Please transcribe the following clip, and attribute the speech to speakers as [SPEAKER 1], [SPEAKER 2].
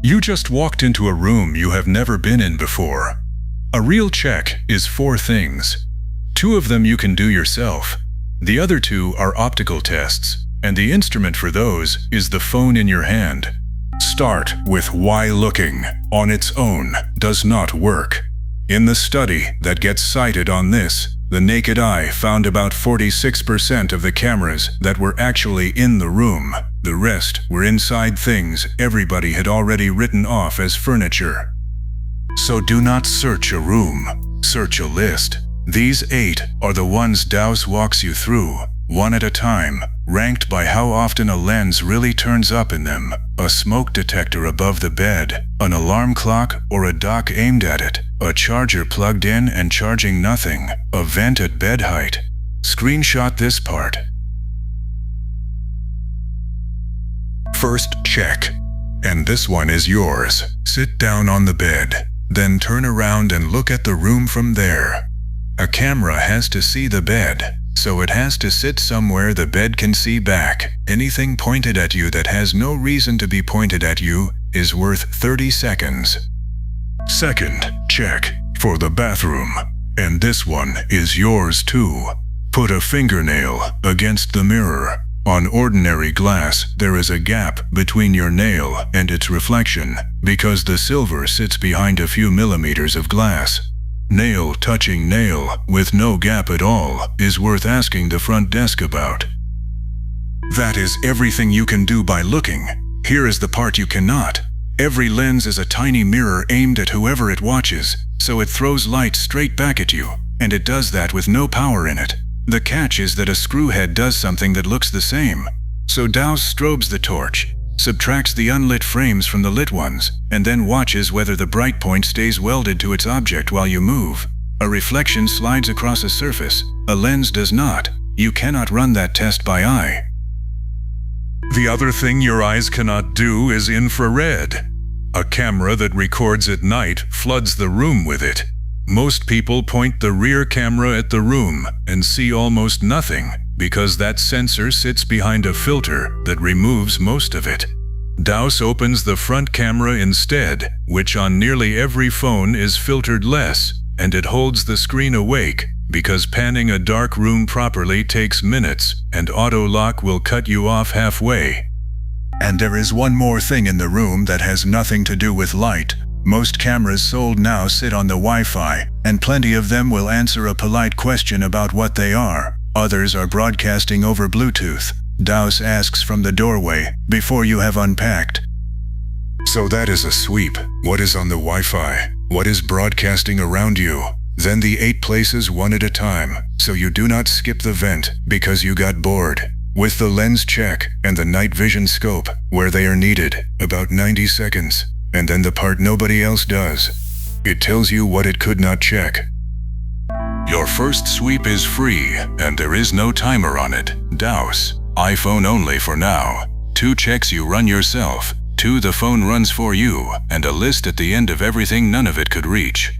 [SPEAKER 1] You just walked into a room you have never been in before. A real check is 4 things. 2 of them you can do yourself. The other 2 are optical tests, and the instrument for those is the phone in your hand. Start with why looking on its own does not work. In the study that gets cited on this, the naked eye found about 46% of the cameras that were actually in the room. The rest were inside things everybody had already written off as furniture. So do not search a room, search a list. These 8 are the ones Dowse walks you through, one at a time, ranked by how often a lens really turns up in them, a smoke detector above the bed, an alarm clock or a dock aimed at it, a charger plugged in and charging nothing, a vent at bed height. Screenshot this part. First check. And this one is yours. Sit down on the bed, then turn around and look at the room from there. A camera has to see the bed, so it has to sit somewhere the bed can see back. Anything pointed at you that has no reason to be pointed at you is worth 30 seconds. Second check for the bathroom. And this one is yours too. Put a fingernail against the mirror. On ordinary glass, there is a gap between your nail and its reflection, because the silver sits behind a few millimeters of glass. Nail touching nail with no gap at all is worth asking the front desk about. That is everything you can do by looking. Here is the part you cannot. Every lens is a tiny mirror aimed at whoever it watches, so it throws light straight back at you, and it does that with no power in it. The catch is that a screwhead does something that looks the same. So Dowse strobes the torch, subtracts the unlit frames from the lit ones, and then watches whether the bright point stays welded to its object while you move. A reflection slides across a surface, a lens does not. You cannot run that test by eye. The other thing your eyes cannot do is infrared. A camera that records at night floods the room with it. Most people point the rear camera at the room and see almost nothing because that sensor sits behind a filter that removes most of it. Dowse opens the front camera instead, which on nearly every phone is filtered less, and it holds the screen awake because panning a dark room properly takes minutes and auto lock will cut you off halfway. And there is one more thing in the room that has nothing to do with light. Most cameras sold now sit on the Wi-Fi, and plenty of them will answer a polite question about what they are. Others are broadcasting over Bluetooth. Dowse asks from the doorway, before you have unpacked. So that is a sweep. What is on the Wi-Fi? What is broadcasting around you? Then the 8 places one at a time, so you do not skip the vent because you got bored. With the lens check and the night vision scope, where they are needed, about 90 seconds. And then the part nobody else does. It tells you what it could not check. Your first sweep is free, and there is no timer on it. Dowse. iPhone only for now. 2 checks you run yourself, 2 the phone runs for you, and a list at the end of everything none of it could reach.